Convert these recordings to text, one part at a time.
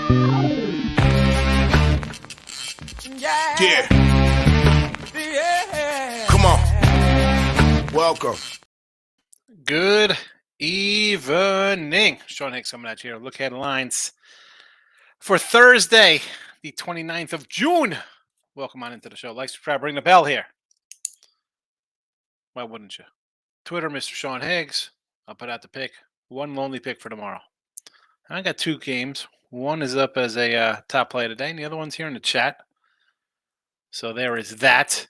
Yeah. Come on. Welcome. Good evening. Sean Hicks coming at you here. Look headlines for Thursday, the 29th of June. Welcome on into the show. Like, subscribe, ring the bell here. Why wouldn't you? Twitter, Mr. Sean Higgs. I'll put out the pick. One lonely pick for tomorrow. I got two games. One is up as a top play today, and the other one's here in the chat. So there is that.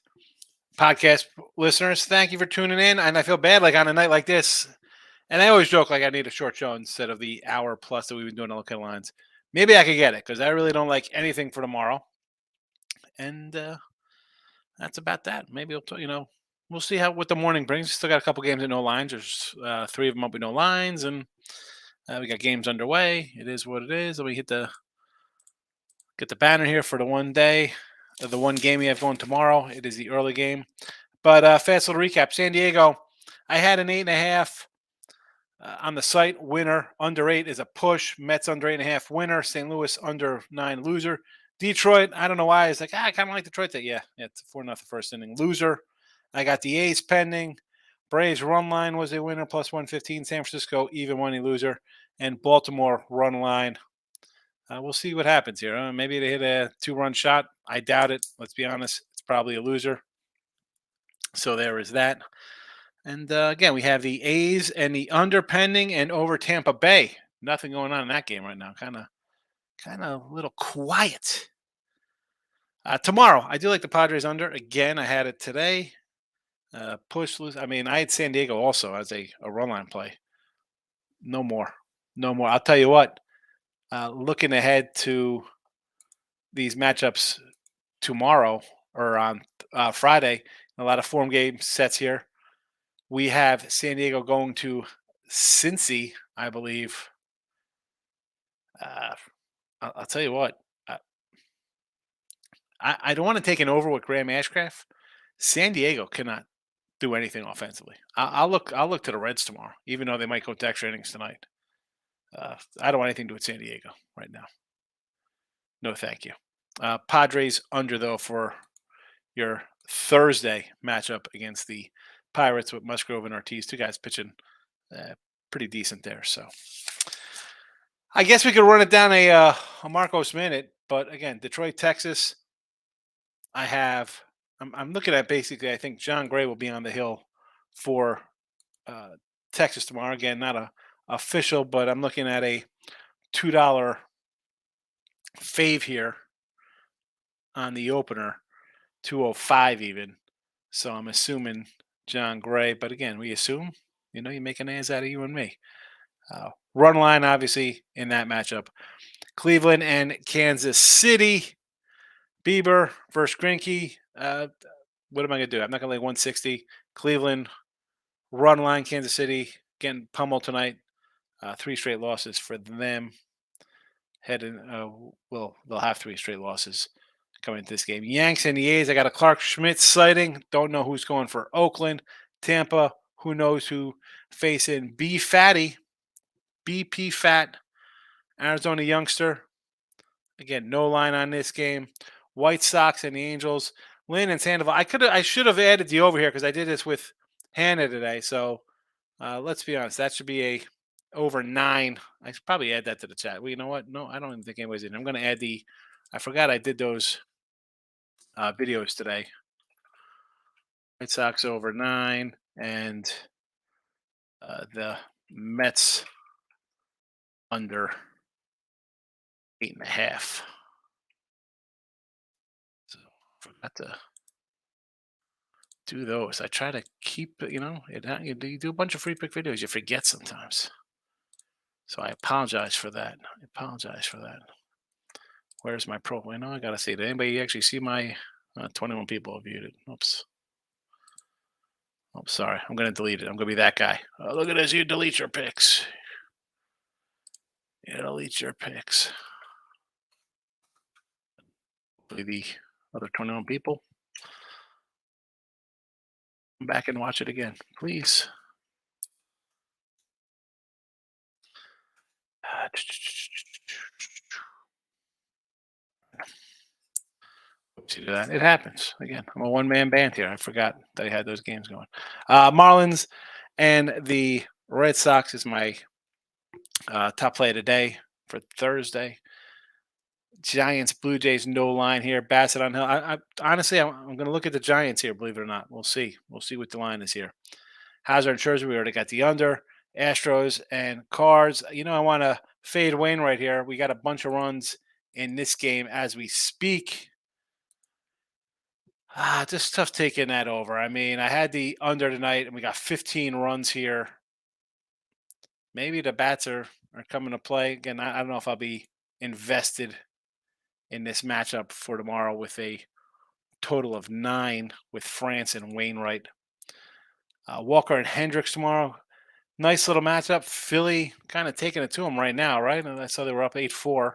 Podcast listeners, thank you for tuning in. And I feel bad, like on a night like this, and I always joke like I need a short show instead of the hour plus that we've been doing on Look Headlines. Maybe I could get it because I really don't like anything for tomorrow. And that's about that. Maybe we'll see what the morning brings. Still got a couple games at no lines. There's three of them up with no lines, and we got games underway. It is what it is. Let me get the banner here for the one day, the one game we have going tomorrow. It is the early game. But fast little recap. San Diego, I had an 8.5 on the site. Winner. Under 8 is a push. Mets under 8.5 winner. St. Louis under 9 loser. Detroit, I don't know why. It's like, I kind of like Detroit. Yeah, it's 4-0 first inning. Loser. I got the A's pending. Braves run line was a winner, plus 115. San Francisco, even money loser. And Baltimore run line. We'll see what happens here. Maybe they hit a 2-run shot. I doubt it. Let's be honest. It's probably a loser. So there is that. And again, we have the A's and the under pending and over Tampa Bay. Nothing going on in that game right now. Kind of a little quiet. Tomorrow, I do like the Padres under. Again, I had it today. Push, lose. I mean, I had San Diego also as a run line play. No more. I'll tell you what. Looking ahead to these matchups tomorrow or on Friday, a lot of form game sets here. We have San Diego going to Cincy, I believe. I'll tell you what. I don't want to take an over with Graham Ashcraft. San Diego cannot do anything offensively. I'll look to the Reds tomorrow, even though they might go to extra innings tonight. I don't want anything to do with San Diego right now. No, thank you. Padres under, though, for your Thursday matchup against the Pirates with Musgrove and Ortiz. Two guys pitching pretty decent there. So I guess we could run it down a Marcos minute. But again, Detroit, Texas. I'm looking at basically, I think John Gray will be on the hill for Texas tomorrow. Again, not a official, but I'm looking at a $2 fave here on the opener, 205 even. So I'm assuming John Gray. But again, we assume, you make an ass out of you and me. Run line, obviously, in that matchup. Cleveland and Kansas City. Bieber versus Greinke. What am I going to do? I'm not going to lay 160. Cleveland, run line, Kansas City, getting pummeled tonight. 3 straight losses for them. They'll have 3 straight losses coming into this game. Yanks and the A's. I got a Clark Schmidt sighting. Don't know who's going for Oakland. Tampa, who knows who facing BP Fat, Arizona youngster. Again, no line on this game. White Sox and the Angels. Lynn and Sandoval. I should have added the over here because I did this with Hannah today. So let's be honest. That should be a over 9. I should probably add that to the chat. Well, you know what? No, I don't even think anybody's in. I'm going to add I forgot I did those videos today. White Sox over 9 and the Mets under 8.5. So forgot to do those. I try to keep you do a bunch of free pick videos. You forget sometimes. So I apologize for that. Where's my profile? I got to see. Did anybody actually see my 21 people have viewed it? Oops. Oh, sorry. I'm going to delete it. I'm going to be that guy. Oh, look at this. You delete your picks. Hopefully the other 21 people come back and watch it again, please. you do that. It happens. Again, I'm a one-man band here. I forgot that I had those games going. Marlins and the Red Sox is my top play of the day for Thursday. Giants, Blue Jays, no line here. Bassett on Hill. I honestly, I'm going to look at the Giants here. Believe it or not, we'll see. We'll see what the line is here. Hauser and Scherzer, we already got the under. Astros and Cards. I want to fade Wayne right here. We got a bunch of runs in this game as we speak. Just tough taking that over. I mean, I had the under tonight, and we got 15 runs here. Maybe the bats are coming to play again. I don't know if I'll be invested in this matchup for tomorrow with a total of 9 with France and Wainwright. Walker and Hendricks tomorrow. Nice little matchup. Philly kind of taking it to them right now, right? And I saw they were up 8-4.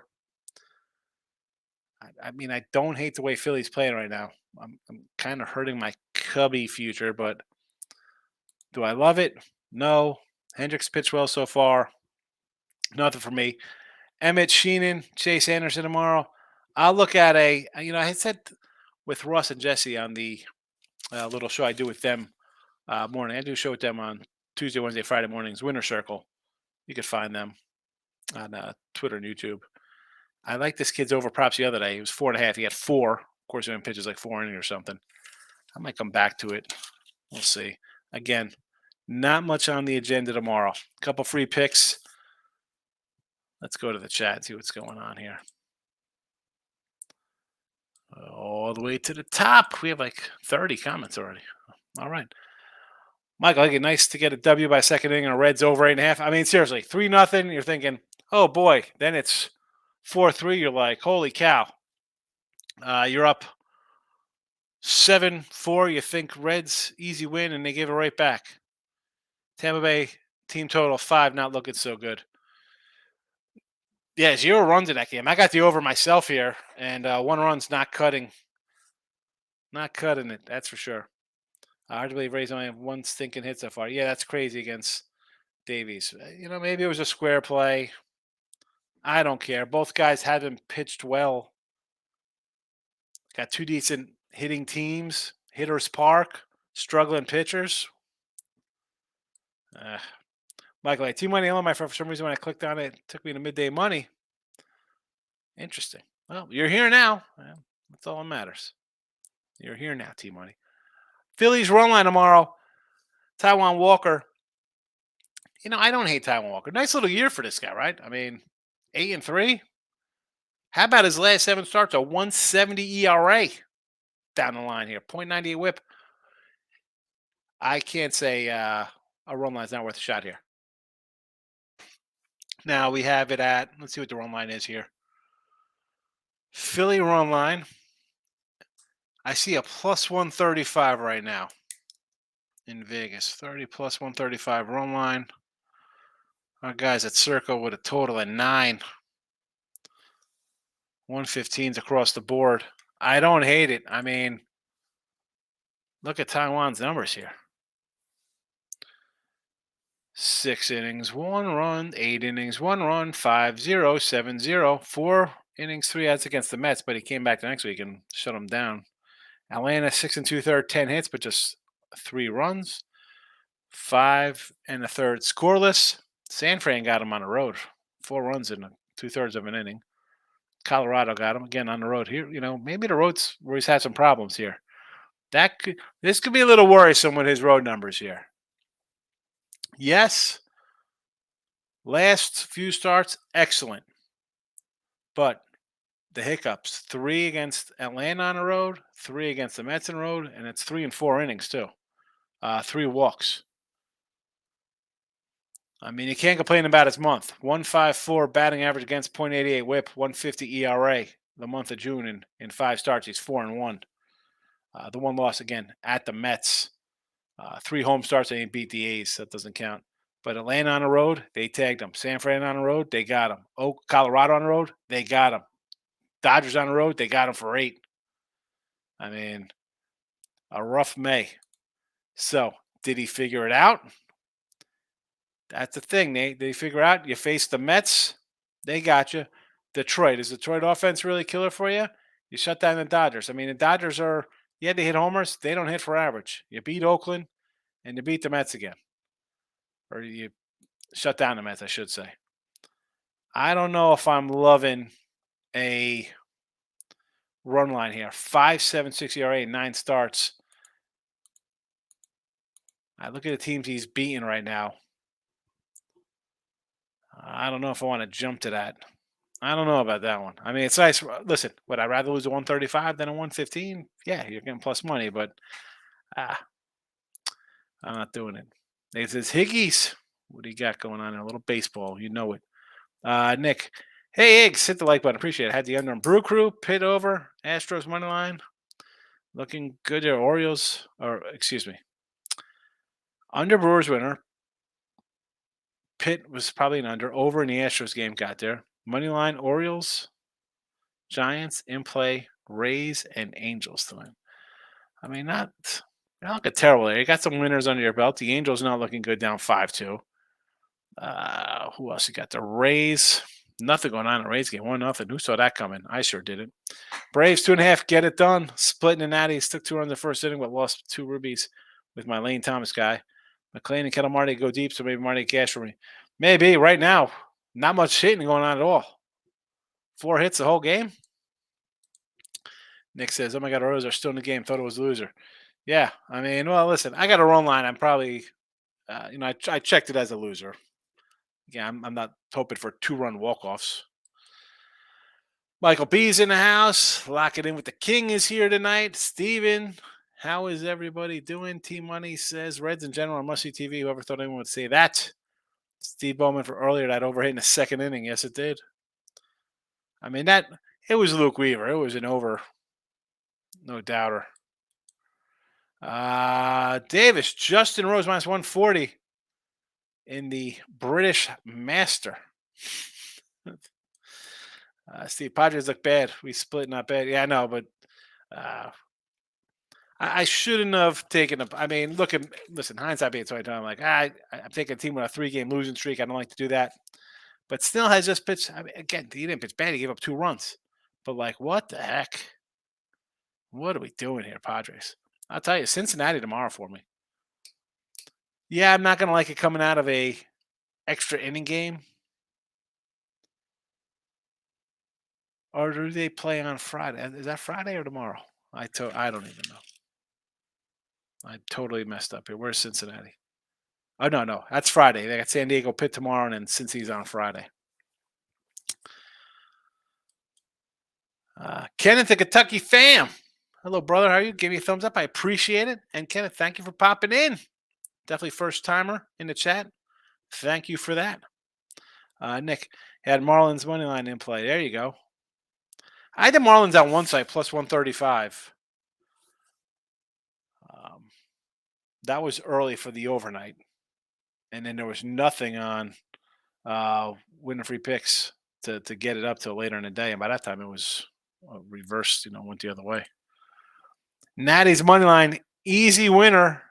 I mean, I don't hate the way Philly's playing right now. I'm kind of hurting my Cubby future, but do I love it? No. Hendricks pitched well so far. Nothing for me. Emmett Sheenan, Chase Anderson tomorrow. I'll look at I had said with Russ and Jesse on the little show I do with them morning. I do a show with them on Tuesday, Wednesday, Friday mornings, Winter Circle. You could find them on Twitter and YouTube. I like this kid's over props the other day. He was 4.5. He had 4. Of course, he pitches like 4 innings or something. I might come back to it. We'll see. Again, not much on the agenda tomorrow. A couple free picks. Let's go to the chat and see what's going on here. All the way to the top. We have like 30 comments already. All right. Michael, I think it's nice to get a W by second inning and a Reds over 8.5. I mean, seriously, 3-0. You're thinking, oh boy. Then it's 4-3. You're like, holy cow. You're up 7-4. You think Reds easy win, and they give it right back. Tampa Bay team total 5, not looking so good. Yeah, 0 runs in that game. I got the over myself here, and 1 run's not cutting. Not cutting it, that's for sure. I believe Rays only have 1 stinking hit so far. Yeah, that's crazy against Davies. Maybe it was a square play. I don't care. Both guys haven't pitched well. Got 2 decent hitting teams. Hitters Park. Struggling pitchers. Michael, T-Money on my phone. For some reason, when I clicked on it, it took me to midday money. Interesting. Well, you're here now. Well, that's all that matters. You're here now, T-Money. Phillies run line tomorrow. Taijuan Walker. I don't hate Taijuan Walker. Nice little year for this guy, right? I mean, 8-3. How about his last 7 starts? A 1.70 ERA down the line here. 0.98 whip. I can't say a run line's not worth a shot here. Now we have it at, let's see what the run line is here. Philly run line. I see a plus 135 right now in Vegas. 30 plus 135 run line. Our guys at Circle with a total of 9. 115s across the board. I don't hate it. I mean, look at Taijuan's numbers here. 6 innings, 1 run, 8 innings, 1 run, 5-0, 7-0, 4 innings, 3 outs against the Mets, but he came back the next week and shut them down. Atlanta 6 2/3, 10 hits, but just 3 runs, 5 1/3 scoreless. San Fran got him on the road, 4 runs in 2/3 of an inning. Colorado got him again on the road here. Maybe the road's where he's had some problems here. This could be a little worrisome with his road numbers here. Yes, last few starts, excellent. But the hiccups, 3 against Atlanta on the road, 3 against the Mets on the road, and it's 3 and 4 innings too. 3 walks. I mean, you can't complain about his month. 1.54 batting average against, 0.88 whip, 1.50 ERA the month of June in 5 starts. He's 4-1. The 1 loss again at the Mets. 3 home starts, and he beat the A's. That doesn't count. But Atlanta on the road, they tagged him. San Fran on the road, they got him. Colorado on the road, they got him. Dodgers on the road, they got him for 8. I mean, a rough May. So, did he figure it out? That's the thing. They figure out you face the Mets, they got you. Detroit. Is Detroit offense really killer for you? You shut down the Dodgers. I mean, the Dodgers are, yeah, they hit homers. They don't hit for average. You beat Oakland and you beat the Mets again. Or you shut down the Mets, I should say. I don't know if I'm loving a run line here. 5.76 ERA, 9 starts. I look at the teams he's beating right now. I don't know if I want to jump to that. I don't know about that one. I mean, it's nice. Listen, would I rather lose a 135 than a 115? Yeah, you're getting plus money, but ah, I'm not doing it. It says Higgies. What do you got going on there? A little baseball. You know it. Nick. Hey, Eggs. Hit the like button. Appreciate it. Had the under on Brew Crew. Pit over. Astros money line. Looking good there. Orioles. Or, excuse me. Under Brewers winner. Pitt was probably an under. Over in the Astros game got there. Money line. Orioles. Giants in play. Rays and Angels to win. I mean, not looking terrible there. You got some winners under your belt. The Angels not looking good, down 5-2. Who else you got? The Rays. Nothing going on in the Rays game. 1-0. Who saw that coming? I sure didn't. Braves 2.5. Get it done. Splitting the Natties. Took 2 runs in the first inning, but lost 2 rubies with my Lane Thomas guy. McLean and Kettle Marty go deep, so maybe Marty cash for me. Maybe right now. Not much hitting going on at all. 4 hits the whole game. Nick says, "Oh my God, Orioles are still in the game. Thought it was a loser." Yeah, I mean, well, listen, I got a run line. I'm probably, I checked it as a loser. Yeah, I'm not hoping for 2-run walk-offs. Michael B's in the house. Lock it in with the King is here tonight. Steven, how is everybody doing? Team Money says, Reds in general on must-see TV. Whoever thought anyone would say that? Steve Bowman for earlier, that overhit in the second inning. Yes, it did. I mean, it was Luke Weaver. It was an over. No doubter. Davis, Justin Rose minus 140 in the British Master. Steve, Padres look bad. We split, not bad. Yeah, I know, but I shouldn't have taken a. I mean, listen, hindsight being 20, I'm like, I'm taking a team with a 3-game losing streak. I don't like to do that. But still has just pitched. I mean, again, he didn't pitch bad. He gave up 2 runs. But, like, what the heck? What are we doing here, Padres? I'll tell you, Cincinnati tomorrow for me. Yeah, I'm not going to like it coming out of a extra inning game. Or do they play on Friday? Is that Friday or tomorrow? I don't even know. I totally messed up here. Where's Cincinnati? Oh, no. That's Friday. They got San Diego Pitt tomorrow, and then Cincy's on Friday. Kenneth, the Kentucky fam. Hello, brother. How are you? Give me a thumbs up. I appreciate it. And Kenneth, thank you for popping in. Definitely first timer in the chat. Thank you for that. Nick had Marlins money line in play. There you go. I had the Marlins on one side plus 135. That was early for the overnight. And then there was nothing on winning free picks to get it up till later in the day. And by that time, it was reversed, went the other way. Natty's money line, easy winner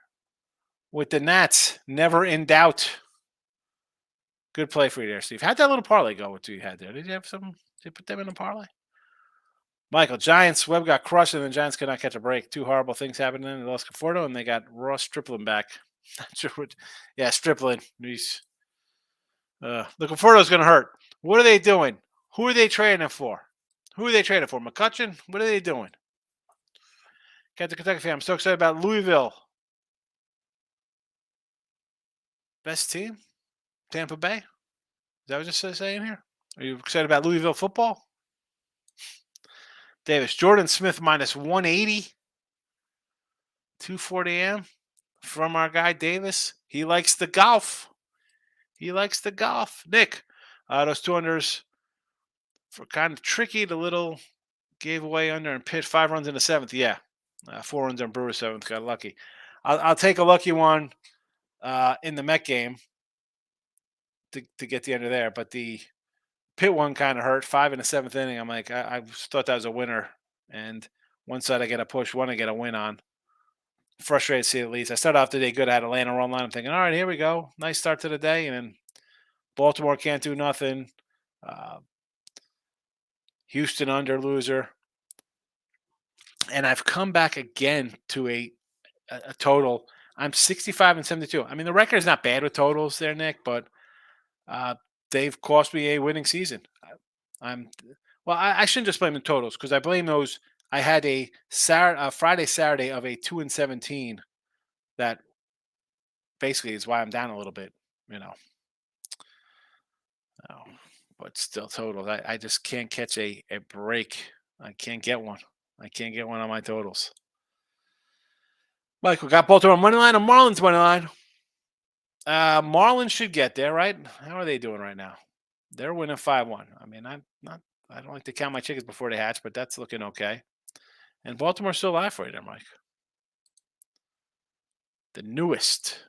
with the Nats. Never in doubt. Good play for you there, Steve. How'd that little parlay go with you had there? Did you have some? Did you put them in a parlay? Michael, Giants, Webb got crushed, and the Giants could not catch a break. 2 horrible things happened. They lost Conforto, and they got Ross Stripling back. Not sure what. Yeah, Stripling. He's. The Conforto's going to hurt. What are they doing? Who are they trading for? McCutcheon? What are they doing? Got the Kentucky fan. I'm so excited about Louisville. Best team? Tampa Bay? Is that what you're saying here? Are you excited about Louisville football? Davis, Jordan Smith minus 180. 2:40 a.m. from our guy Davis. He likes the golf. Nick, those 2-unders for kind of tricky. The little gave away under and Pitt 5 runs in the 7th. Yeah, 4 runs on Brewers 7th. Got lucky. I'll take a lucky one in the Met game to get the under there. But the Pitt one kind of hurt. 5 in the 7th inning. I'm like, I thought that was a winner. And one side I get a push, one I get a win on. Frustrated to see at least. I started off the day good. I had Atlanta run line. I'm thinking, all right, here we go. Nice start to the day. And then Baltimore can't do nothing. Houston under loser. and I've come back again to a total. I'm 65 and 72. I mean, the record is not bad with totals there, Nick, but uh, they've cost me a winning season. I'm well. I shouldn't just blame the totals because I blame those. I had a Friday, Saturday of a 2 and 17. That basically is why I'm down a little bit. You know, oh, but still totals. I just can't catch a break. I can't get one. I can't get one on my totals. Michael got Baltimore money line or Marlins money line. Marlins should get there, right? How are they doing right now? They're winning 5-1. I mean, I'm not. I don't like to count my chickens before they hatch, but that's looking okay. And Baltimore's still alive for you there, Mike. The newest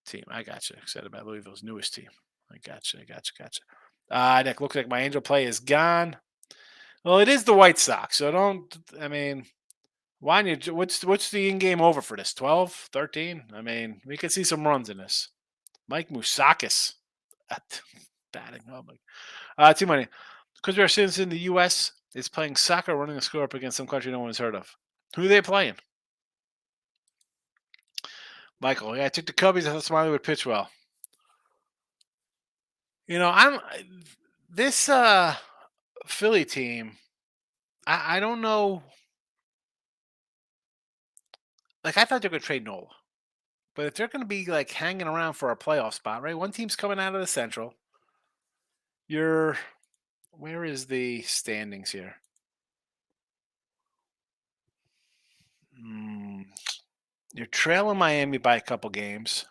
team. I got you. Excited about Louisville's newest team. I got you. Nick, looks like my angel play is gone. Well, it is the White Sox, so don't. I mean, why? What's the in-game over for this? 12, 13? I mean, we could see some runs in this. Mike Mousakis batting. Oh my. Too many. Because we are citizens in the U.S. is playing soccer, running a score up against some country no one's heard of. Who are they playing? Michael. Yeah, I took the Cubbies. I thought Smiley would pitch well. You know, I'm this Philly team. I don't know. Like I thought they were going to trade Nola, but if they're going to be like hanging around for a playoff spot, right? One team's coming out of the Central. Where is the standings here? You're trailing Miami by a couple games.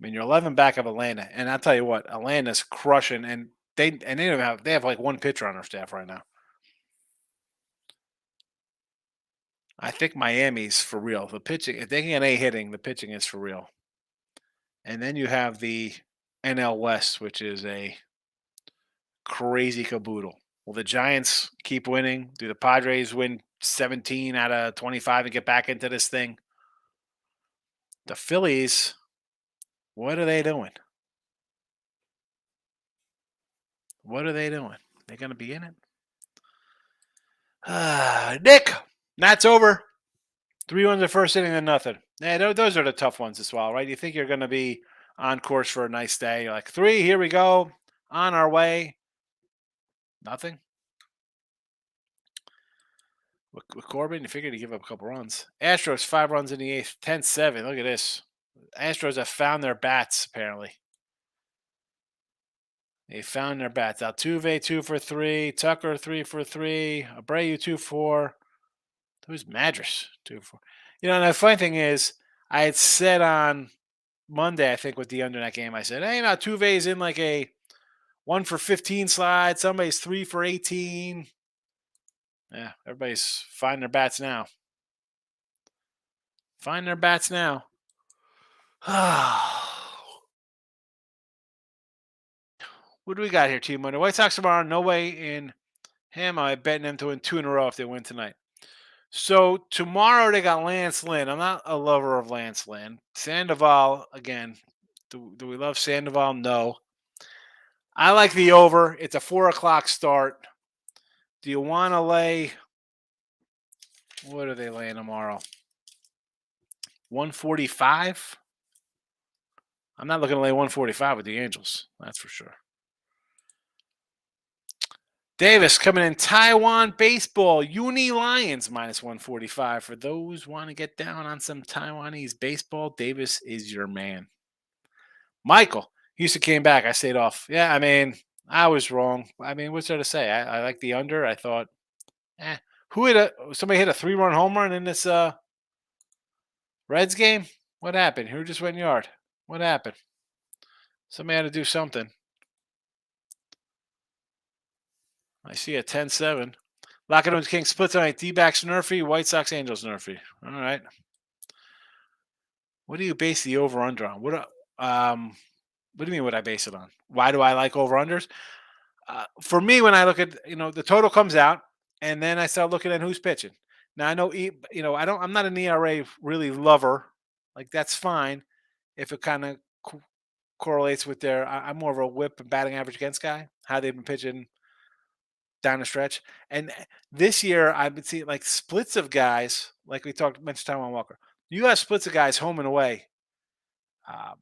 I mean, you're 11 back of Atlanta, and I'll tell you what, Atlanta's crushing, and they have like one pitcher on their staff right now. I think Miami's for real. The pitching, if they can get hitting, the pitching is for real. And then you have the NL West, which is a crazy caboodle. Will the Giants keep winning? Do the Padres win 17 out of 25 and get back into this thing? The Phillies, what are they doing? What are they doing? They're going to be in it? Nick, that's over. 3 runs the first inning and nothing. Yeah, those are the tough ones to swallow, right? You think you're going to be on course for a nice day. You're like, 3, here we go. On our way. Nothing. With Corbin, you figured he'd give up a couple runs. Astros, 5 runs in the 8th. 10-7. Look at this. Astros have found their bats, apparently. They found their bats. Altuve, 2 for 3. Tucker, 3 for 3. Abreu, 2 for. Who's Madras? 2 for. You know, and the funny thing is, I had said on Monday, I think, with the under that game, I said, hey, Altuve's in like a 1 for 15 slide. Somebody's 3 for 18. Yeah, everybody's finding their bats now. Find their bats now. What do we got here, Team Monday? White Sox tomorrow. No way in him. I'm betting them to win 2 in a row if they win tonight. So tomorrow they got Lance Lynn. I'm not a lover of Lance Lynn. Sandoval, again. Do we love Sandoval? No. I like the over. It's a 4 o'clock start. Do you want to lay? What are they laying tomorrow? 145? I'm not looking to lay 145 with the Angels. That's for sure. Davis coming in Taiwan baseball. Uni Lions minus 145. For those want to get down on some Taiwanese baseball, Davis is your man. Michael, Houston came back. I stayed off. Yeah, I mean, I was wrong. I mean, what's there to say? I like the under. I thought, somebody hit a 3-run home run in this Reds game? What happened? Who just went yard? What happened? Somebody had to do something. I see a 10-7. Lockett King split tonight. D-backs Nerfy, White Sox Angels Nerfy. All right. What do you base the over-under on? What do you mean what I base it on? Why do I like over-unders? For me, when I look at, the total comes out, and then I start looking at who's pitching. Now, I know, I'm not an ERA really lover. Like, that's fine if it kind of correlates with I'm more of a whip and batting average against guy, how they've been pitching down the stretch. And this year, I've been seeing like splits of guys, like we mentioned Taiwan Walker. You have splits of guys home and away. Um,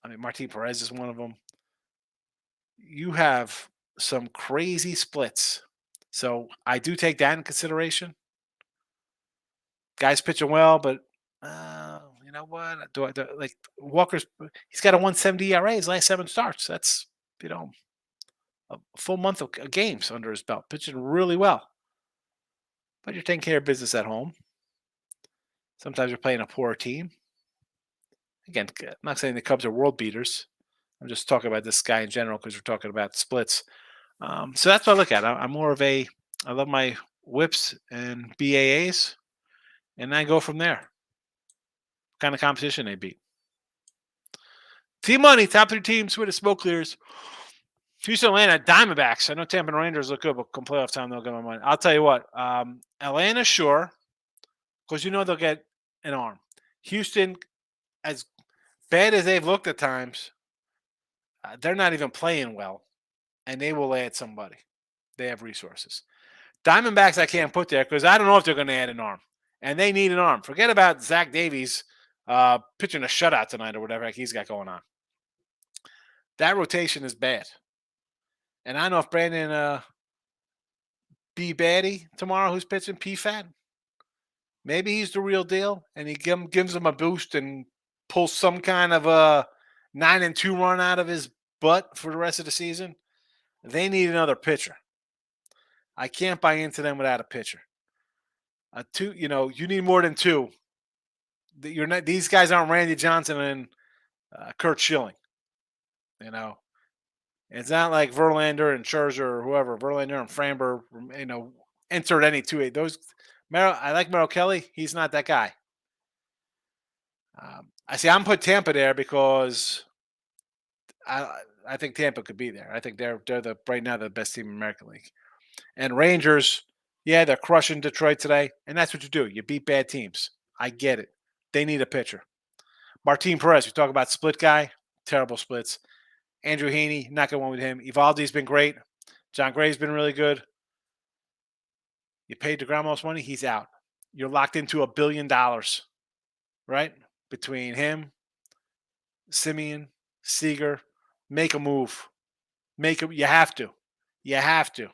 I mean, Martin Perez is one of them. You have some crazy splits. So I do take that in consideration. Guys pitching well, but you know what? Like Walker's? He's got a 170 ERA his last 7 starts. That's you know a full month of games under his belt, pitching really well. But you're taking care of business at home. Sometimes you're playing a poor team. Again, I'm not saying the Cubs are world beaters. I'm just talking about this guy in general because we're talking about splits. So that's what I look at. I'm more of a. I love my whips and BAAs, and I go from there. What kind of competition they beat. Team money, top 3 teams with the smoke clears. Houston, Atlanta, Diamondbacks. I know Tampa and Rangers look good, but come playoff time, they'll get my money. I'll tell you what. Atlanta, sure, because you know they'll get an arm. Houston, as bad as they've looked at times, they're not even playing well, and they will add somebody. They have resources. Diamondbacks, I can't put there because I don't know if they're going to add an arm, and they need an arm. Forget about Zach Davies pitching a shutout tonight or whatever he's got going on. That rotation is bad. And I don't know if Brandon B. Batty tomorrow, who's pitching PFAT, maybe he's the real deal, and he gives him a boost and pulls some kind of a 9-2 run out of his butt for the rest of the season. They need another pitcher. I can't buy into them without a pitcher. You need more than 2. You're not; these guys aren't Randy Johnson and Kurt Schilling. It's not like Verlander and Scherzer or whoever. Verlander and Framber, entered any 2-8. I like Merrill Kelly. He's not that guy. I'm put Tampa there because I think Tampa could be there. I think they're right now the best team in the American League. And Rangers, yeah, they're crushing Detroit today, and that's what you do. You beat bad teams. I get it. They need a pitcher. Martin Perez, we talk about split guy, terrible splits. Andrew Heaney, not going to win with him. Evaldi's been great. John Gray's been really good. You paid DeGrom most money, he's out. You're locked into $1 billion, right? Between him, Simeon, Seager. Make a move. You have to. You have to.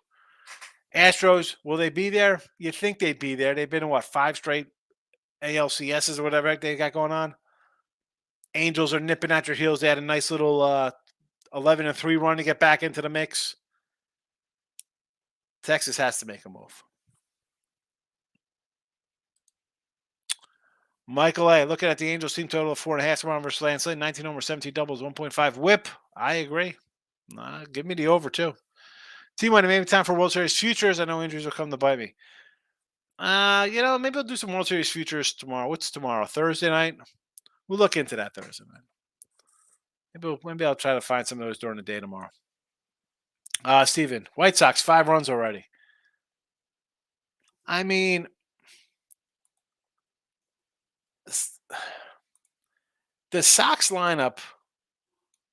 Astros, will they be there? You think they'd be there. They've been in, 5 straight ALCSs or whatever they got going on. Angels are nipping at your heels. They had a nice little 11-3 run to get back into the mix. Texas has to make a move. Michael A. Looking at the Angels team total of 4.5 tomorrow versus Lance Lynn. 19 homers, 17 doubles, 1.5 whip. I agree. Give me the over, too. Team money, maybe time for World Series futures. I know injuries will come to bite me. Maybe I'll do some World Series futures tomorrow. What's tomorrow? Thursday night? We'll look into that Thursday night. Maybe I'll try to find some of those during the day tomorrow. Steven, White Sox, 5 runs already. I mean, the Sox lineup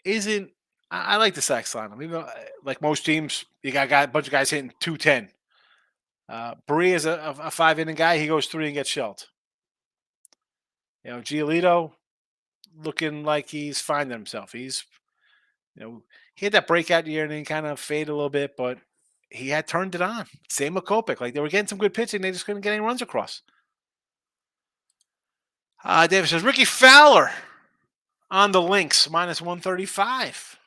isn't. I like the Sox lineup. Even like most teams, you got a bunch of guys hitting 210. Barria is a 5-inning guy. He goes 3 and gets shelled. Giolito looking like he's finding himself. He's, he had that breakout year and then kind of faded a little bit, but he had turned it on. Same with Kopech. Like they were getting some good pitching. They just couldn't get any runs across. David says, Ricky Fowler on the Lynx, -135.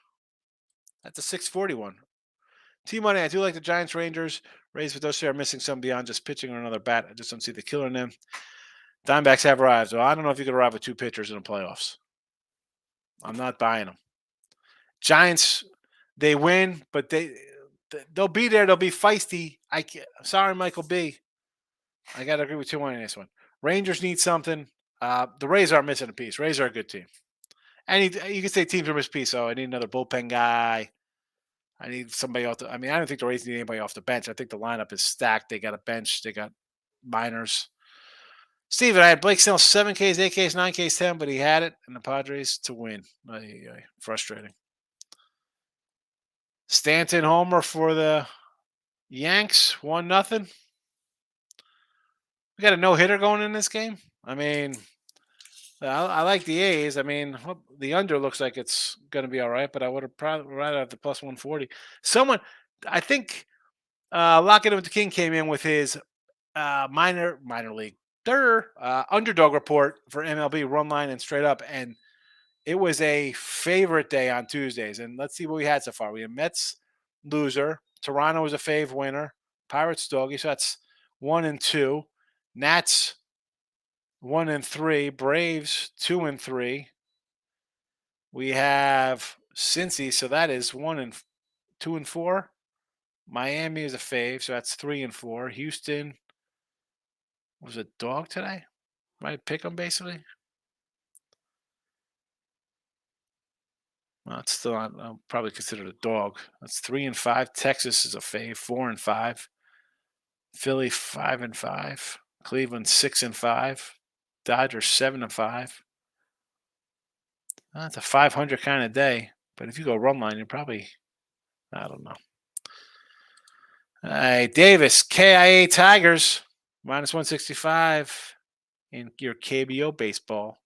That's a 641. T-Money, I do like the Giants, Rangers. Rays with those two are missing some beyond just pitching or another bat. I just don't see the killer in them. Diamondbacks have arrived. So I don't know if you could arrive with 2 pitchers in the playoffs. I'm not buying them. Giants, they win, but they'll be there. They'll be feisty. Sorry, Michael B. I got to agree with 2-1 in this one. Rangers need something. The Rays are missing a piece. Rays are a good team. And you can say teams are missing a piece. So I need another bullpen guy. I need somebody off I don't think the Rays need anybody off the bench. I think the lineup is stacked. They got a bench. They got minors. Steven, I had Blake Snell 7 Ks, 8 Ks, 9 Ks, 10, but he had it, and the Padres to win. Frustrating. Stanton homer for the Yanks 1-0. We got a no-hitter going in this game. I mean, I like the A's. I mean, the under looks like it's going to be all right, but I would have probably rather have the plus 140. Someone, I think, Lock It Up with the King came in with his minor league underdog report for MLB run line and straight up, and it was a favorite day on Tuesdays. And let's see what we had so far. We had Mets loser, Toronto was a fave winner, Pirates doggy, so that's 1-2, Nats 1-3, Braves 2-3. We have Cincy, so that is 2-4. Miami is a fave, so that's 3-4. Houston was a dog today. Might pick them basically. Well, it's still not. I'll probably consider it a dog. That's 3-5. Texas is a fave. 4-5. Philly 5-5. Cleveland 6-5. Dodgers 7-5. That's a 500 kind of day. But if you go run line, you're probably, I don't know. All right, Davis, KIA Tigers, minus 165 in your KBO baseball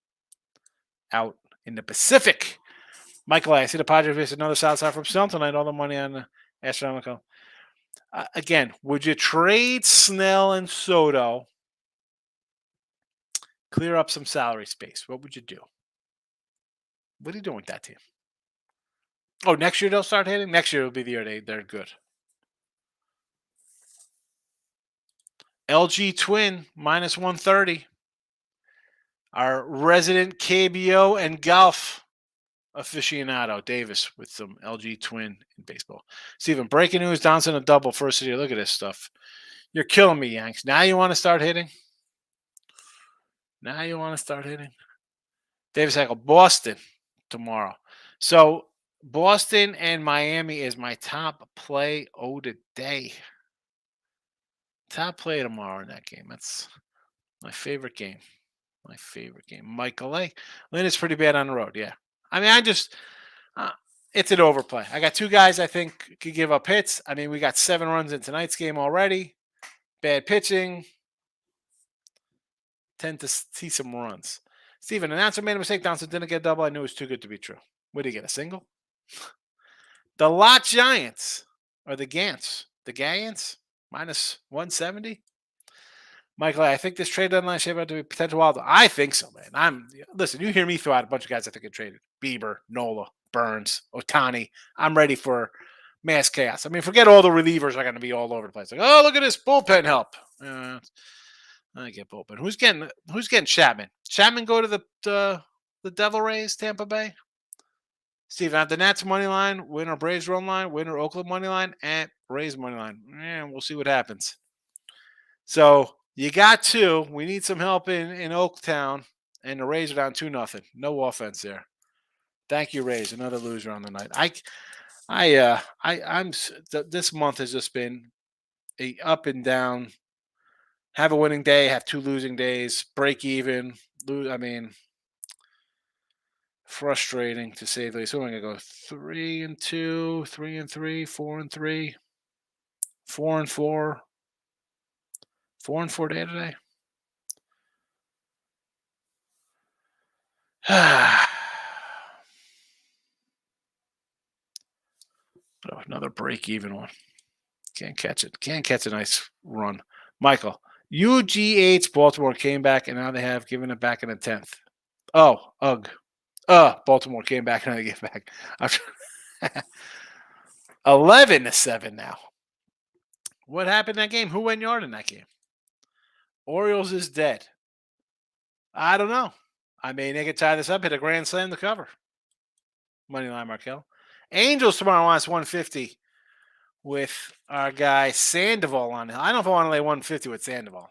out in the Pacific. Michael, I see the Padres face another South Side from Snell tonight. All the money on astronomical. Again, would you trade Snell and Soto, clear up some salary space? What would you do? What are you doing with that team? Oh, next year they'll start hitting? Next year will be the year they're good. LG Twin, minus 130. Our resident KBO and golf aficionado, Davis, with some LG Twin in baseball. Steven, breaking news, Donaldson a double first of the year. Look at this stuff. You're killing me, Yanks. Now you want to start hitting? Davis Hackle, Boston tomorrow. So Boston and Miami is my top play the day. Top play tomorrow in that game. That's my favorite game. Michael A. Lynn is pretty bad on the road. Yeah. I mean, it's an overplay. I got two guys I think could give up hits. I mean, we got 7 runs in tonight's game already. Bad pitching. Tend to see some runs. Steven, announcer made a mistake. Downson didn't get a double. I knew it was too good to be true. What did he get? A single? The Lot Giants or the Gants? The Giants minus 170. Michael, I think this trade deadline is shaping up to be potential wild. I think so, man. Listen. You hear me throw out a bunch of guys I think get traded: Bieber, Nola, Burns, Otani. I'm ready for mass chaos. I mean, forget all the relievers are going to be all over the place. Like, oh, look at this bullpen help. I get bullpen. Who's getting Chapman? Chapman go to the Devil Rays, Tampa Bay. Steve, at the Nats money line, winner Braves run line, winner Oakland money line, and Rays money line. We'll see what happens. So you got 2. We need some help in Oaktown, and the Rays are down 2-0. No offense there. Thank you, Rays. Another loser on the night. This month has just been a up and down. Have a winning day, have 2 losing days, break even. I mean, frustrating to say the least. So I'm gonna go 3-2, 3-3, 4-3, 4-4, 4-4 day today. Another break-even one. Can't catch it. Can't catch a nice run. Michael, UGH Baltimore came back, and now they have given it back in the 10th. Oh, ugh. Baltimore came back, and they get back. 11-7 now. What happened in that game? Who went yard in that game? Orioles is dead. I don't know. I mean, they could tie this up, hit a grand slam to cover. Moneyline Markel. Angels tomorrow wants 150 with our guy Sandoval on it. I don't know if I want to lay 150 with Sandoval.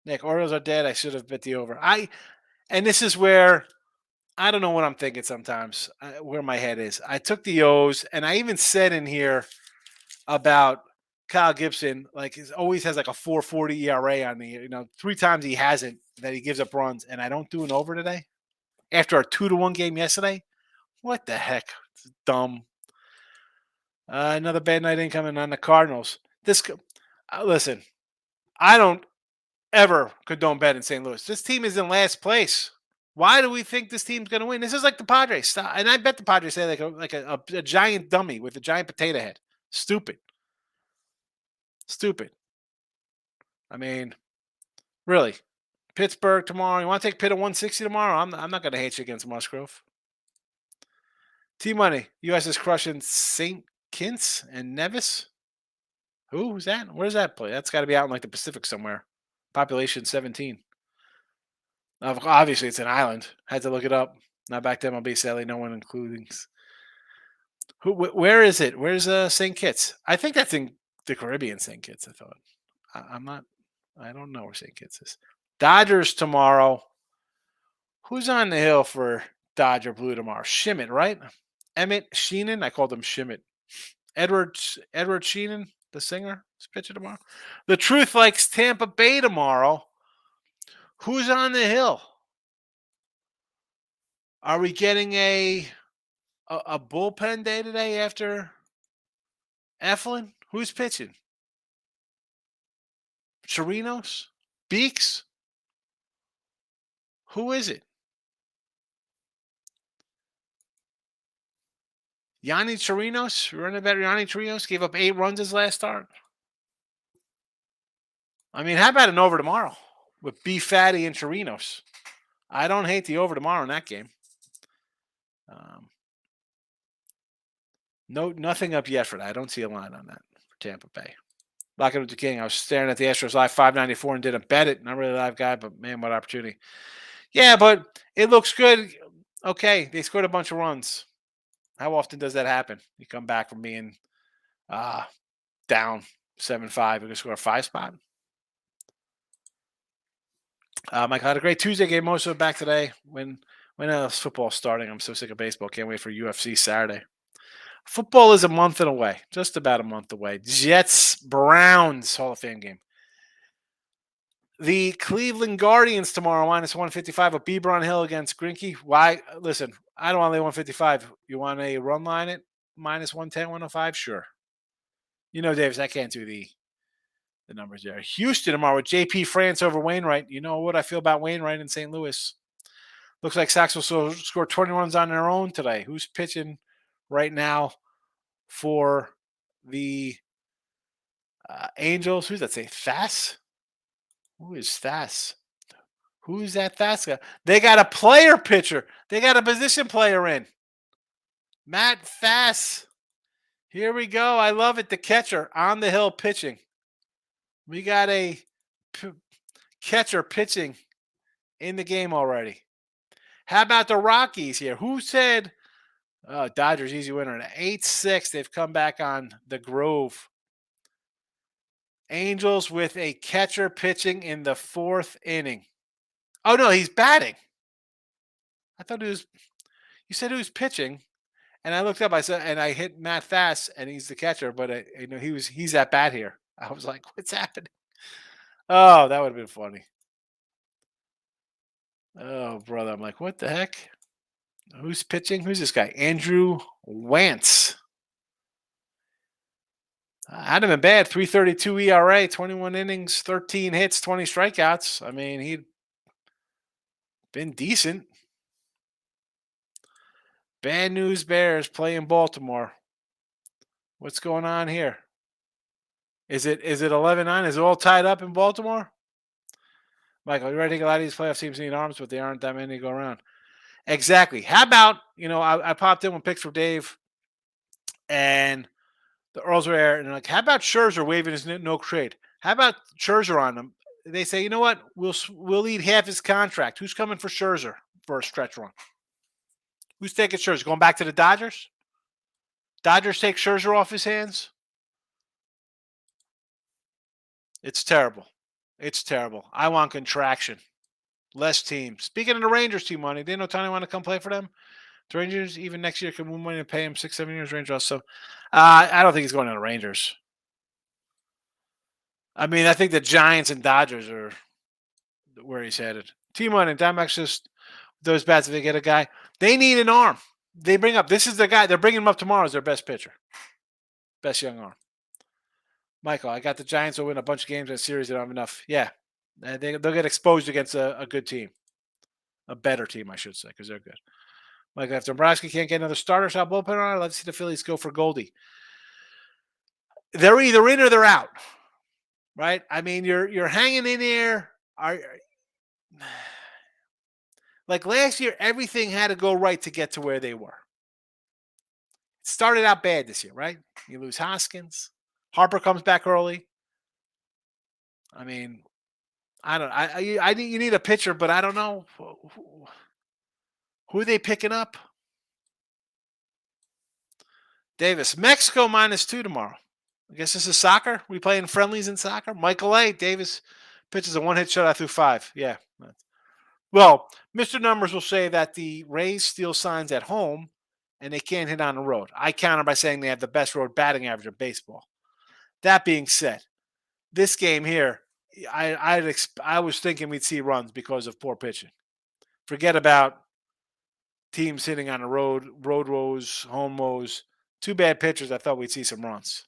Nick, Orioles are dead. I should have bet the over. And this is where I don't know what I'm thinking sometimes, where my head is. I took the O's, and I even said in here about Kyle Gibson, like he always has like a 4.40 ERA on the, 3 times he hasn't that he gives up runs, and I don't do an over today after our 2-1 game yesterday. What the heck? It's dumb. Another bad night incoming on the Cardinals. Listen, I don't ever condone bet in St. Louis. This team is in last place. Why do we think this team's going to win? This is like the Padres. And I bet the Padres say like a giant dummy with a giant potato head. Stupid. Stupid. I mean, really. Pittsburgh tomorrow. You want to take Pitt at 160 tomorrow? I'm not going to hate you against Musgrove. T-Money. U.S. is crushing St. Kitts and Nevis. Who's that? Where does that play? That's got to be out in like the Pacific somewhere. Population 17. Obviously, it's an island. Had to look it up. Not back to MLB, sadly, no one including. Where is it? Where's St. Kitts? I think that's in the Caribbean, St. Kitts, I thought. I'm not, I don't know where St. Kitts is. Dodgers tomorrow. Who's on the hill for Dodger Blue tomorrow? Schmidt, right? Emmett Sheenan. I called him Schmidt. Edward Sheenan, the singer, is pitching tomorrow. The Truth likes Tampa Bay tomorrow. Who's on the hill? Are we getting a bullpen day today after Eflin? Who's pitching? Chirinos? Beeks? Who is it? Yanni Chirinos? Running back Yanni Chirinos gave up 8 runs his last start. I mean, how about an over tomorrow with B Fatty and Chirinos? I don't hate the over tomorrow in that game. Nothing up yet for that. I don't see a line on that for Tampa Bay. Locking with the King. I was staring at the Astros live 594 and didn't bet it. Not really a live guy, but man, what opportunity. Yeah, but it looks good. Okay, they scored a bunch of runs. How often does that happen? You come back from being down 7-5, you're going to score a 5 spot. Michael had a great Tuesday game. Most of it back today. When else football starting? I'm so sick of baseball. Can't wait for UFC Saturday. Football is a month away, just about a month away. Jets Browns Hall of Fame game. The Cleveland Guardians tomorrow minus 155. A Bieber on Hill against Grinke. Why? Listen, I don't want to lay 155. You want a run line at minus 110, 105? Sure. You know, Davis, I can't do the numbers there. Houston tomorrow with JP France over Wainwright. You know what I feel about Wainwright in St. Louis. Looks like Sox will score 20 runs on their own today. Who's pitching right now for the Angels? Who's that say? Thass? Who is Thass? Who's that Thass guy? They got a player pitcher. They got a position player in. Matt Thass. Here we go. I love it. The catcher on the hill pitching. We got a catcher pitching in the game already. How about the Rockies here? Who said Dodgers easy winner? 8-6. They've come back on the Grove. Angels with a catcher pitching in the 4th inning. Oh, no, he's batting. I thought you said he was pitching. And I looked up, and I hit Matt Thass, and he's the catcher, but I know he's at bat here. I was like, what's happening? Oh, that would have been funny. Oh, brother. I'm like, what the heck? Who's pitching? Who's this guy? Andrew Wantz. Hadn't been bad. 3.32 ERA, 21 innings, 13 hits, 20 strikeouts. I mean, he'd been decent. Bad news Bears playing Baltimore. What's going on here? Is it 11-9? Is it all tied up in Baltimore? Michael, you ready to take a lot of these playoff teams need arms, but they aren't that many to go around. Exactly. How about, I popped in with picks for Dave, and the Earls were there, and like, how about Scherzer waiving his no trade? How about Scherzer on them? They say, you know what? We'll eat half his contract. Who's coming for Scherzer for a stretch run? Who's taking Scherzer? Going back to the Dodgers? Dodgers take Scherzer off his hands? It's terrible. It's terrible. I want contraction. Less teams. Speaking of the Rangers team money, didn't Otani want to come play for them? The Rangers, even next year, can win money and pay him 6-7 years Rangers. So I don't think he's going to the Rangers. I mean, I think the Giants and Dodgers are where he's headed. T-Money and Diamondbacks just those bats, if they get a guy, they need an arm. They bring up, this is the guy, they're bringing him up tomorrow as their best pitcher. Best young arm. Michael, I got the Giants will win a bunch of games in a series. They don't have enough. Yeah. They'll get exposed against a good team. A better team, I should say, because they're good. Michael, if Dombrowski can't get another starter shot bullpen on, let's see the Phillies go for Goldie. They're either in or they're out. Right? I mean, you're hanging in there. Like last year, everything had to go right to get to where they were. It started out bad this year, right? You lose Hoskins. Harper comes back early. I mean, I don't. You need a pitcher, but I don't know who are they picking up. Davis, Mexico -2 tomorrow. I guess this is soccer. We playing friendlies in soccer. Michael A. Davis pitches a one-hit shutout through 5. Yeah. Well, Mr. Numbers will say that the Rays steal signs at home and they can't hit on the road. I counter by saying they have the best road batting average of baseball. That being said, this game here, I was thinking we'd see runs because of poor pitching. Forget about teams hitting on the road woes, home woes. Two bad pitchers. I thought we'd see some runs.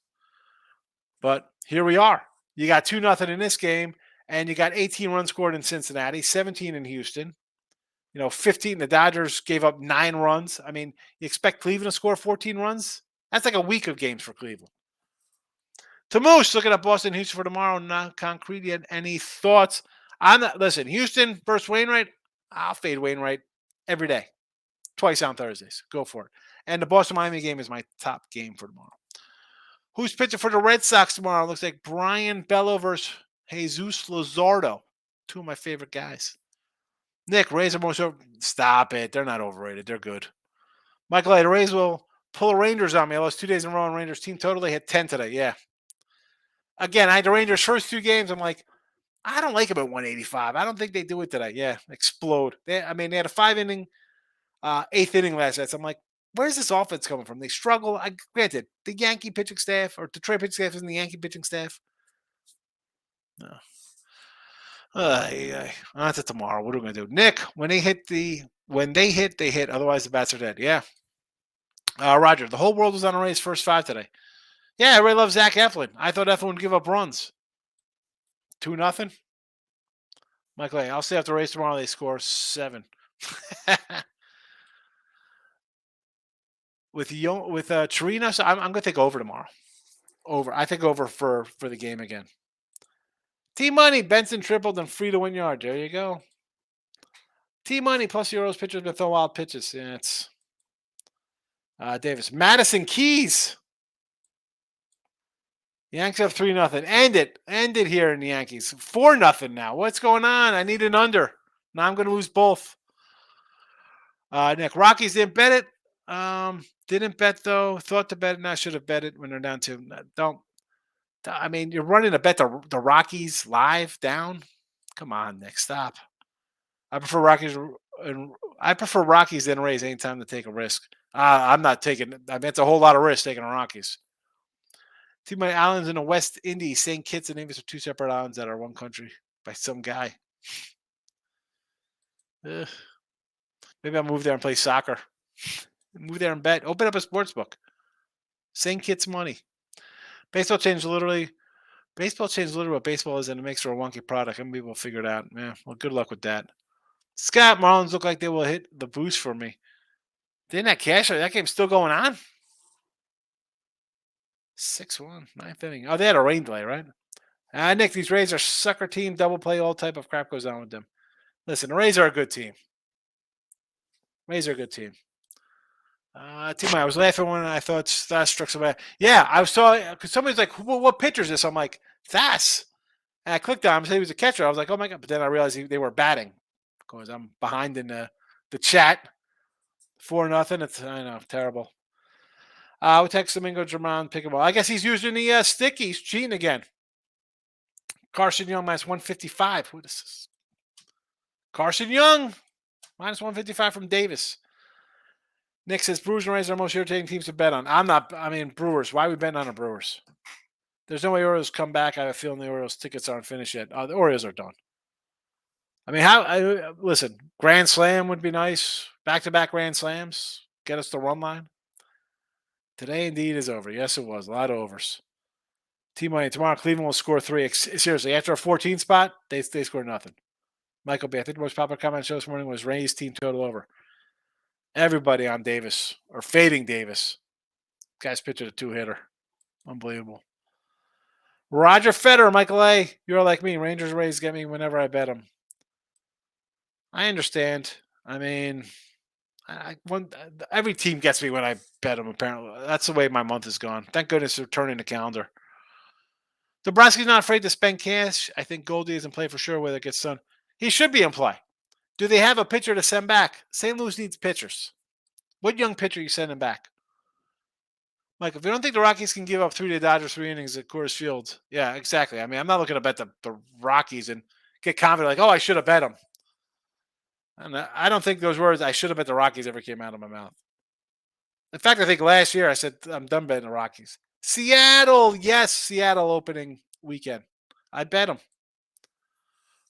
But here we are. You got 2-0 in this game, and you got 18 runs scored in Cincinnati, 17 in Houston. 15. The Dodgers gave up 9 runs. I mean, you expect Cleveland to score 14 runs? That's like a week of games for Cleveland. To Moose, looking at Boston, Houston for tomorrow. Not concrete yet. Any thoughts? Listen, Houston versus Wainwright. I'll fade Wainwright every day. Twice on Thursdays. Go for it. And the Boston-Miami game is my top game for tomorrow. Who's pitching for the Red Sox tomorrow? Looks like Brian Bello versus Jesus Luzardo. 2 of my favorite guys. Nick, Rays are most over. Stop it. They're not overrated. They're good. Michael A. The Rays will pull the Rangers on me. I lost 2 days in a row on Rangers team total. They hit 10 today. Yeah. Again, I had the Rangers' first 2 games. I'm like, I don't like them at 185. I don't think they do it today. Yeah. Explode. They had a 5-inning, 8th inning last night. So I'm like, where's this offense coming from? They struggle. Granted, the Yankee pitching staff or Detroit pitching staff isn't the Yankee pitching staff. No. On to tomorrow. What are we gonna do? Nick, when they hit, they hit. Otherwise, the bats are dead. Yeah. Roger, the whole world was on the Rays first 5 today. Yeah, everybody loves Zach Eflin. I thought Eflin would give up runs. 2-0. Michael A. I'll say after the Rays tomorrow they score 7. with Chirino, so I'm gonna take over tomorrow. Over. I think over for the game again. T-Money, Benson tripled and free to win yard. There you go. T-Money plus Euros pitchers been throw wild pitches. Yeah, it's Davis. Madison Keys. Yanks have 3-0. End it here in the Yankees. 4-0 now. What's going on? I need an under. Now I'm going to lose both. Nick, Rockies didn't bet it. Didn't bet though. Thought to bet it. Now should have bet it when they're down 2. Don't. I mean, you're running to bet the Rockies live down. Come on, Nick. Stop. I prefer Rockies than Rays anytime to take a risk. I'm not taking. I mean, it's a whole lot of risk taking the Rockies. Too many islands in the West Indies. St. Kitts and Nevis are 2 separate islands that are one country by some guy. Ugh. Maybe I'll move there and play soccer. Move there and bet. Open up a sports book. St. Kitts money. Baseball changed literally what baseball is, and it makes for a wonky product. And maybe we'll figure it out. Yeah, well, good luck with that. Scott, Marlins look like they will hit the boost for me. Didn't that cash? That game's still going on? 6-1, 9th inning. Oh, they had a rain delay, right? Nick, these Rays are sucker team, double play, all type of crap goes on with them. Listen, the Rays are a good team. I was laughing when I thought Thas struck somebody. Yeah, I saw because somebody's like, "What pitcher is this?" I'm like, Thas. And I clicked on him, said he was a catcher. I was like, "Oh my god!" But then I realized they were batting because I'm behind in the chat. 4-0. I know, terrible. We text Domingo German, pick him up. I guess he's using the stick. He's cheating again. Carson Young -155. Who is this? Carson Young -155 from Davis. Nick says Brewers and Rays are the most irritating teams to bet on. Brewers. Why are we betting on the Brewers? There's no way Orioles come back. I have a feeling the Orioles tickets aren't finished yet. The Orioles are done. I mean, listen, Grand Slam would be nice. Back-to-back Grand Slams. Get us the run line. Today indeed is over. Yes, it was. A lot of overs. T-Money, tomorrow Cleveland will score 3. Seriously, after a 14 spot, they score nothing. Michael B., I think the most popular comment on the show this morning was Rays team total over. Everybody on Davis, or fading Davis. Guy's pitching a 2-hitter. Unbelievable. Roger Federer, Michael A., you're like me. Rangers Rays get me whenever I bet them. I understand. I mean, every team gets me when I bet them, apparently. That's the way my month is gone. Thank goodness they're turning the calendar. Dabrowski's not afraid to spend cash. I think Goldie is in play for sure, whether it gets done. He should be in play. Do they have a pitcher to send back? St. Louis needs pitchers. What young pitcher are you sending back? Mike, if you don't think the Rockies can give up 3 to the Dodgers 3 innings at Coors Field, yeah, exactly. I mean, I'm not looking to bet the Rockies and get confident like, oh, I should have bet them. And I don't think those words, I should have bet the Rockies, ever came out of my mouth. In fact, I think last year I said, I'm done betting the Rockies. Seattle, yes, Seattle opening weekend. I bet them.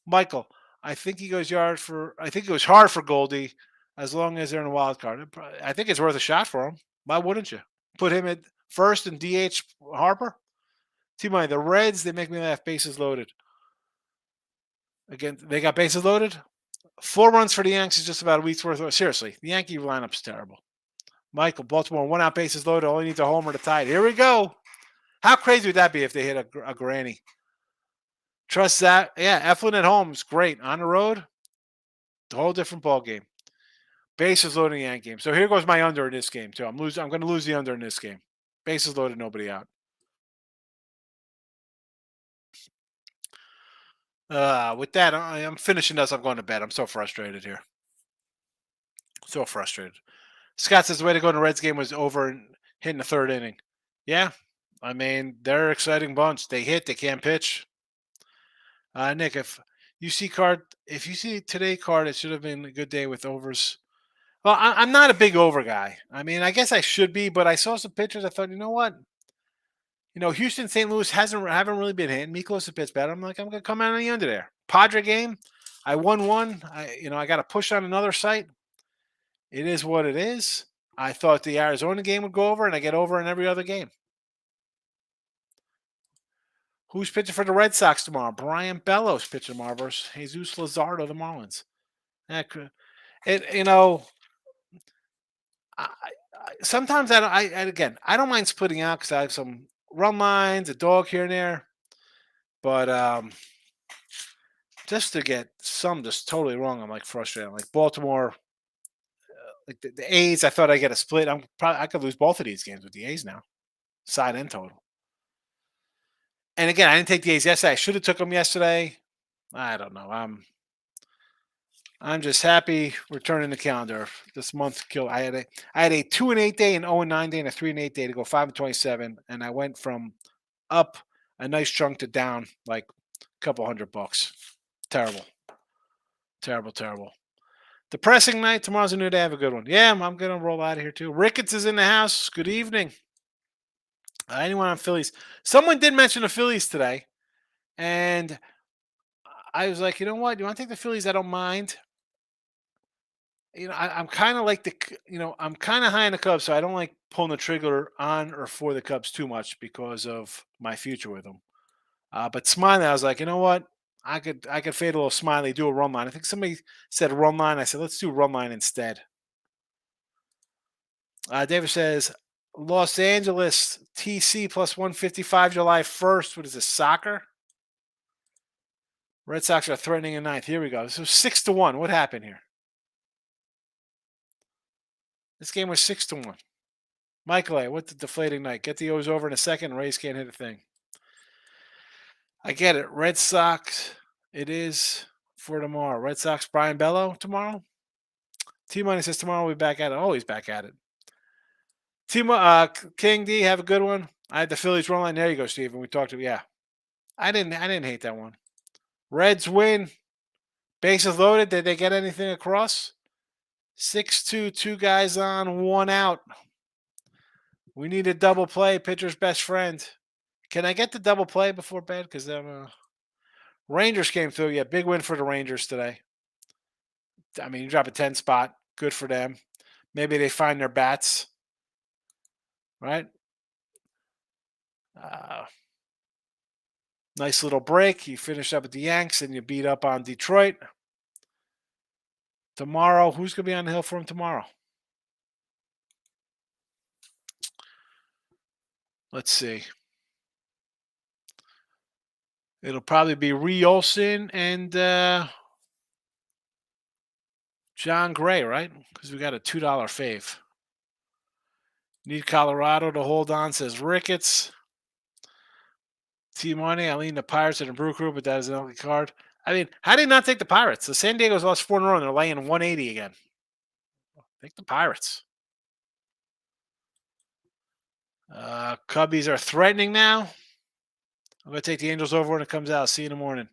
Michael, I think he goes hard for Goldie as long as they're in a wild card. I think it's worth a shot for him. Why wouldn't you? Put him at first and DH Harper? T-Money, the Reds, they make me laugh. Bases loaded. Again, they got bases loaded? 4 runs for the Yankees is just about a week's worth. Seriously, the Yankee lineup's terrible. Michael, Baltimore, 1 out bases loaded. Only needs a homer to tie it. Here we go. How crazy would that be if they hit a granny? Trust that. Yeah, Eflin at home is great. On the road, a whole different ball game. Bases loaded in the Yankee game. So here goes my under in this game, too. I'm going to lose the under in this game. Bases loaded, nobody out. With that, I'm finishing this. I'm going to bed. I'm so frustrated here. So frustrated. Scott says the way to go in the Reds game was over and hitting the 3rd inning. Yeah, I mean, they're an exciting bunch. They hit, they can't pitch. Nick, if you see today card, it should have been a good day with overs. Well, I'm not a big over guy. I mean, I guess I should be, but I saw some pictures. I thought, you know what? Houston, St. Louis haven't really been hitting. Miklos a pitch better. I'm like, I'm gonna come out on the under there. Padre game, I won one. I got a push on another site. It is what it is. I thought the Arizona game would go over, and I get over in every other game. Who's pitching for the Red Sox tomorrow? Brian Bellows pitching tomorrow versus Jesus Luzardo, the Marlins. Sometimes I don't mind splitting out because I have some run lines, a dog here and there, but just to get some just totally wrong, I'm like frustrated. I'm like Baltimore, like the A's. I thought I'd get a split. I could lose both of these games with the A's now, side and total. And again, I didn't take the A's yesterday. I should have took them yesterday. I don't know. I'm just happy we're turning the calendar. This month killed. I had a 2-8 day, an 0-9 day, and a 3-8 day to go 5-27, and I went from up a nice chunk to down like a couple $100. Terrible, terrible, terrible. Depressing night. Tomorrow's a new day. Have a good one. Yeah, I'm gonna roll out of here too. Ricketts is in the house. Good evening. Anyone on Phillies? Someone did mention the Phillies today, and I was like, you know what? You want to take the Phillies? I don't mind. I'm kind of like I'm kind of high on the Cubs, so I don't like pulling the trigger on or for the Cubs too much because of my future with them. But Smiley, I was like, you know what? I could fade a little Smiley, do a run line. I think somebody said run line. I said, let's do run line instead. David says, Los Angeles TC plus 155 July 1st. What is this, soccer? Red Sox are threatening a ninth. Here we go. This was 6-1. What happened here? This game was 6-1. Michael A., what the deflating night? Get the O's over in a second. Rays can't hit a thing. I get it. Red Sox, it is for tomorrow. Red Sox, Brian Bello tomorrow. T-Money says tomorrow we'll be back at it. Oh, he's back at it. King D, have a good one. I had the Phillies run line. There you go, Steven. We talked about, yeah. I didn't hate that one. Reds win. Bases loaded. Did they get anything across? 6-2, 2 guys on, 1 out. We need a double play. Pitcher's best friend. Can I get the double play before bed? Because Rangers came through. Yeah, big win for the Rangers today. I mean, you drop a 10 spot. Good for them. Maybe they find their bats. right? Nice little break. You finish up with the Yanks and you beat up on Detroit. Tomorrow, who's going to be on the hill for him tomorrow? Let's see. It'll probably be Ree Olson and John Gray, right? Because we got a $2 fave. Need Colorado to hold on, says Ricketts. T-Money, I lean the Pirates and the Brew Crew, but that is an ugly card. I mean, how did not take the Pirates? The San Diego's lost 4 in a row and they're laying 180 again. Take the Pirates. Cubbies are threatening now. I'm going to take the Angels over when it comes out. See you in the morning.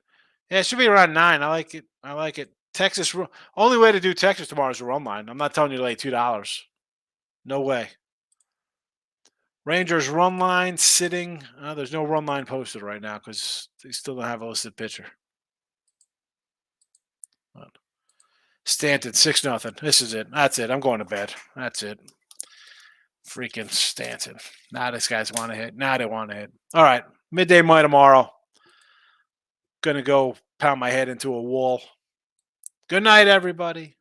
Yeah, it should be around 9. I like it. I like it. Texas, only way to do Texas tomorrow is a run line. I'm not telling you to lay $2. No way. Rangers run line sitting. There's no run line posted right now because they still don't have a listed pitcher. Stanton 6-0. This is it. That's it. I'm going to bed. That's it. Freaking Stanton. Now these guys want to hit. Now they want to hit. All right. Midday May tomorrow. Gonna go pound my head into a wall. Good night, everybody.